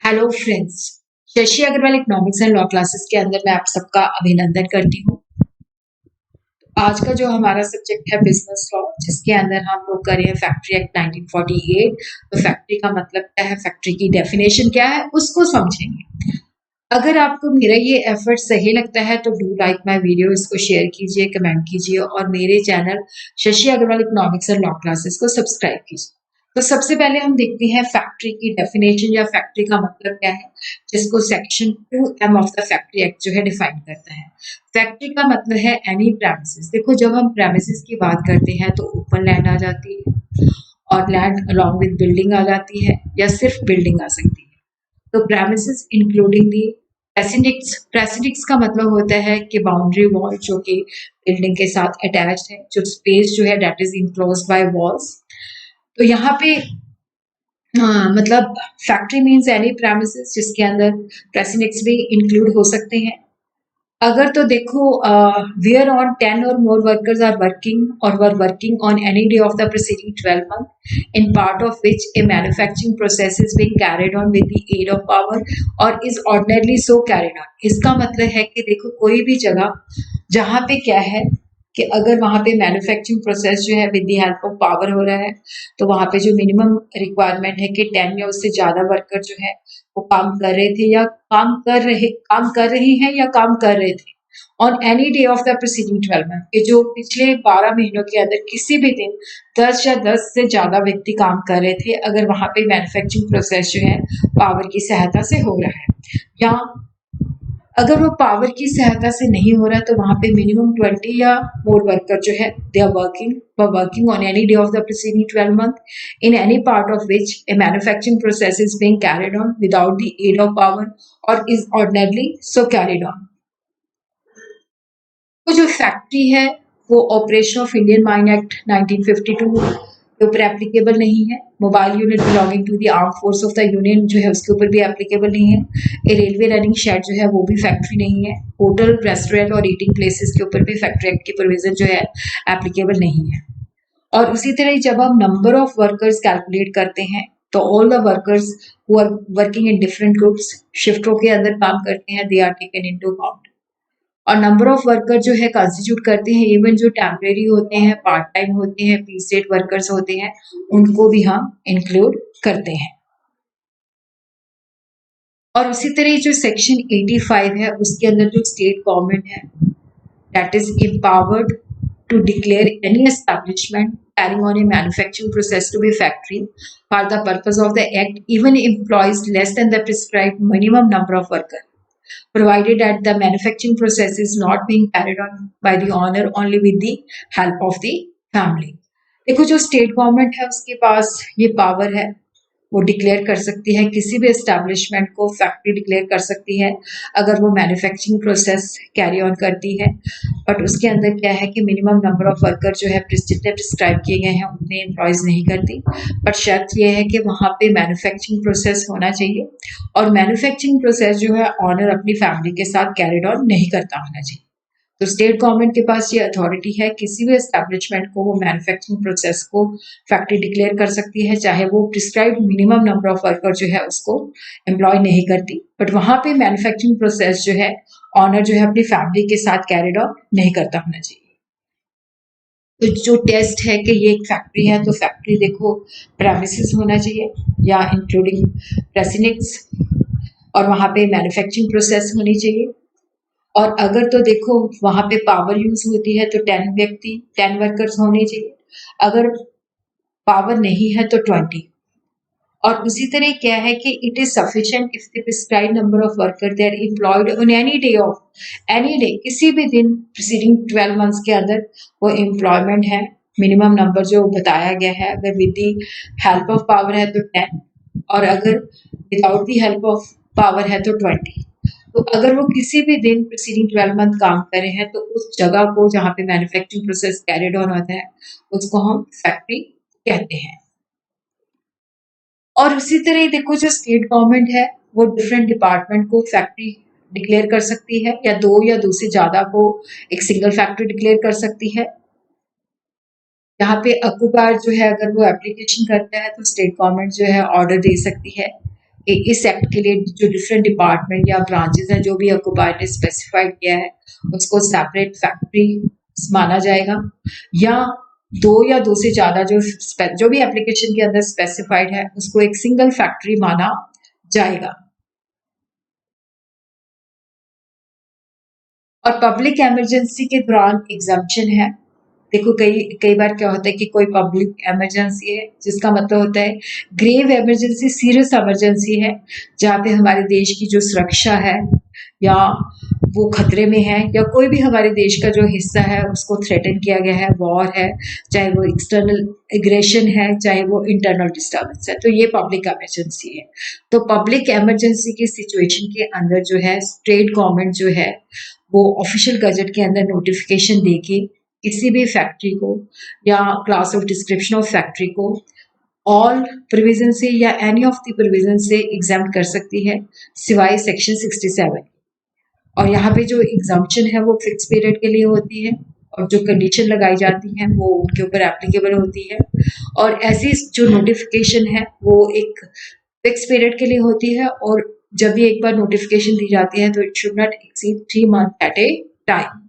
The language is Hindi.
Hello friends. Shashi Agarwal economics and law classes के अंदर मैं आप सबका अभिनंदन करती हूँ। आज का जो हमारा सब्जेक्ट है बिजनेस लॉ, जिसके अंदर हम लोग कर रहे हैं फैक्ट्री एक्ट 1948। तो फैक्ट्री का मतलब क्या है, फैक्ट्री की डेफिनेशन क्या है, उसको समझेंगे। अगर आपको मेरा ये एफर्ट सही लगता है तो डू लाइक माय वीडियो, इसको शेयर कीजिए, कमेंट कीजिए और मेरे channel Shashi Agarwal economics and law classes को सब्सक्राइब कीजिए। तो सबसे पहले हम देखते हैं फैक्ट्री की डेफिनेशन या फैक्ट्री का मतलब क्या है, जिसको section 2M of the factory act जो है डिफाइन करता है। फैक्ट्री का मतलब है एनी प्रेमिसेस। देखो, जब हम प्रेमिसेस की बात करते हैं तो ओपन लैंड आ जाती है और लैंड अलॉन्ग विद बिल्डिंग आ जाती है या सिर्फ बिल्डिंग आ सकती है। तो प्रेमिसेस इंक्लूडिंग दी प्रेसिडिक्स। प्रेसिडिक्स का मतलब होता है कि बाउंड्री वॉल जो कि बिल्डिंग के साथ अटैच्ड है, जो स्पेस जो है that is enclosed bye walls. तो यहाँ पे मतलब फैक्ट्री मीन्स एनी प्रेमिसेस जिसके अंदर प्रेसिडिक्स भी इंक्लूड हो सकते हैं। अगर तो देखो, वेयर ऑन 10 और मोर workers are working or were working on any day of the preceding 12 month in part of which a manufacturing process is being carried on with the aid of power or is ordinarily so carried on. इसका मतलब है कि देखो, कोई भी जगह जहाँ पे क्या है कि अगर वहाँ पे मैन्युफैक्चरिंग प्रोसेस जो है with the help of power हो रहा है, तो वहाँ पे जो मिनिमम रिक्वायरमेंट है कि 10 या उससे ज्यादा वर्कर जो है वो काम कर रहे थे या काम कर रहे हैं या काम कर रहे थे on any day of the preceding 12 month, कि जो पिछले 12 महीनों के अंदर किसी भी दिन 10 या 10 से ज्यादा व्यक्ति काम कर रहे थे, अगर वहां पे मैन्युफैक्चरिंग प्रोसेस जो है पावर की सहायता से हो रहा है। या अगर वो पावर की सहायता से नहीं हो रहा है तो वहां पे मिनिमम 20 या मोर वर्कर जो है they are working on any day of the preceding 12 month in any part of which a manufacturing process is being carried on without the aid of power or is ordinarily so carried on. तो जो फैक्ट्री है वो operation of Indian mine act 1952 के ऊपर एप्लीकेबल नहीं है। Mobile unit belonging to the arm force of the union जो है उसके ऊपर भी एप्लीकेबल नहीं है। ए रेलवे रनिंग शेड जो है वो भी फैक्ट्री नहीं है। होटल, रेस्टोरेंट और ईटिंग प्लेसेस के ऊपर भी फैक्ट्री एक्ट की प्रोविजन जो है एप्लीकेबल नहीं है। और उसी तरह जब हम नंबर ऑफ वर्कर्स कैलकुलेट करते हैं तो all the workers who are working in different groups, शिफ्टों के अंदर काम करते हैं, they are taken into account. और नंबर ऑफ वर्कर जो है कंस्टिट्यूट करते हैं इवन जो टेम्परेरी होते हैं, पार्ट टाइम होते हैं, पीस रेट वर्कर्स होते हैं, उनको भी हम इंक्लूड करते हैं। और उसी तरह जो सेक्शन 85 है उसके अंदर जो स्टेट गवर्नमेंट है that is empowered to declare any establishment carrying on a manufacturing process to be factory for the purpose of the act even employs less than the prescribed minimum number of workers, provided that the manufacturing process is not being carried on by the owner only with the help of the family। देखो, जो स्टेट गवर्नमेंट है उसके पास ये पावर है, वो डिक्लेयर कर सकती है किसी भी एस्टैब्लिशमेंट को फैक्ट्री डिक्लेयर कर सकती है अगर वो मैन्युफैक्चरिंग प्रोसेस कैरी ऑन करती है। बट उसके अंदर क्या है कि मिनिमम नंबर ऑफ वर्कर जो है जितने प्रिस्क्राइब किए गए हैं उतने एम्प्लॉयज नहीं करती। बट शर्त ये है कि वहाँ पे मैन्युफैक्चरिंग प्रोसेस होना चाहिए और मैन्युफैक्चरिंग प्रोसेस जो है ऑनर अपनी फैमिली के साथ कैरिड ऑन नहीं करता होना चाहिए। तो स्टेट गवर्नमेंट के पास ये अथॉरिटी है, किसी भी एस्टैब्लिशमेंट को वो मैन्युफैक्चरिंग प्रोसेस को फैक्ट्री डिक्लेयर कर सकती है, चाहे वो prescribed minimum number of worker जो है उसको एम्प्लॉय नहीं करती। बट वहां पे मैन्युफैक्चरिंग प्रोसेस जो है ऑनर जो है अपनी फैमिली के साथ कैरिड ऑन नहीं करता होना चाहिए। तो जो टेस्ट है कि ये एक फैक्ट्री है तो फैक्ट्री देखो प्रेमिसेस होना चाहिए या इंक्लूडिंग प्रेसिनिक्स, और वहां पे मैन्युफैक्चरिंग प्रोसेस होनी चाहिए। और अगर तो देखो वहां पे पावर यूज होती है तो 10 वर्कर्स होने चाहिए, अगर पावर नहीं है तो 20। और उसी तरह क्या है कि it is sufficient if the prescribed number of worker they are employed on any day किसी भी दिन प्रीसीडिंग 12 मंथ्स के अंदर वो एम्प्लॉयमेंट है। मिनिमम नंबर जो बताया गया है, अगर with the help of power है तो 10 और अगर without the help of power है तो 20। तो अगर वो किसी भी दिन प्रीसीडिंग 12 मंथ काम करे हैं तो उस जगह को जहाँ पे मैन्युफैक्चरिंग प्रोसेस कैरिड ऑन होता है उसको हम फैक्ट्री कहते हैं। और उसी तरह देखो, जो स्टेट गवर्नमेंट है वो डिफरेंट डिपार्टमेंट को फैक्ट्री डिक्लेयर कर सकती है या दो से ज्यादा को एक सिंगल फैक्ट्री डिक्लेयर कर सकती है। यहाँ पे अक्यूपायर जो है अगर वो एप्लीकेशन करता है तो स्टेट गवर्नमेंट जो है ऑर्डर दे सकती है इस एक्ट के लिए जो डिफरेंट डिपार्टमेंट या ब्रांचेस हैं, जो भी ऑक्यूपायर ने स्पेसिफाइड किया है, उसको सेपरेट फैक्ट्री माना जाएगा, या दो या दो से ज्यादा जो भी एप्लीकेशन के अंदर स्पेसिफाइड है उसको एक सिंगल फैक्ट्री माना जाएगा। और पब्लिक इमरजेंसी के दौरान एग्जम्पशन है। देखो कई कई बार क्या होता है कि कोई पब्लिक इमरजेंसी है जिसका मतलब होता है ग्रेव इमरजेंसी, सीरियस इमरजेंसी है, जहाँ पे हमारे देश की जो सुरक्षा है या वो खतरे में है, या कोई भी हमारे देश का जो हिस्सा है उसको थ्रेटन किया गया है, वॉर है, चाहे वो एक्सटर्नल एग्रेशन है, चाहे वो इंटरनल डिस्टर्बेंस है, तो ये पब्लिक इमरजेंसी है। तो पब्लिक इमरजेंसी की सिचुएशन के अंदर जो है स्टेट गवर्नमेंट जो है वो ऑफिशियल गजट के अंदर नोटिफिकेशन देके किसी भी फैक्ट्री को या class of description of factory को ऑल प्रोविजन से या एनी ऑफ द प्रोविजन से एग्जाम कर सकती है, सिवाय सेक्शन 67। और यहाँ पे जो एग्जाम्पशन है वो फिक्स पीरियड के लिए होती है, और जो कंडीशन लगाई जाती हैं वो उनके ऊपर एप्लीकेबल होती है। और ऐसी जो नोटिफिकेशन है वो एक फिक्स पीरियड के लिए होती है, और जब भी एक बार नोटिफिकेशन दी जाती है तो it should not exceed 3 month at a time.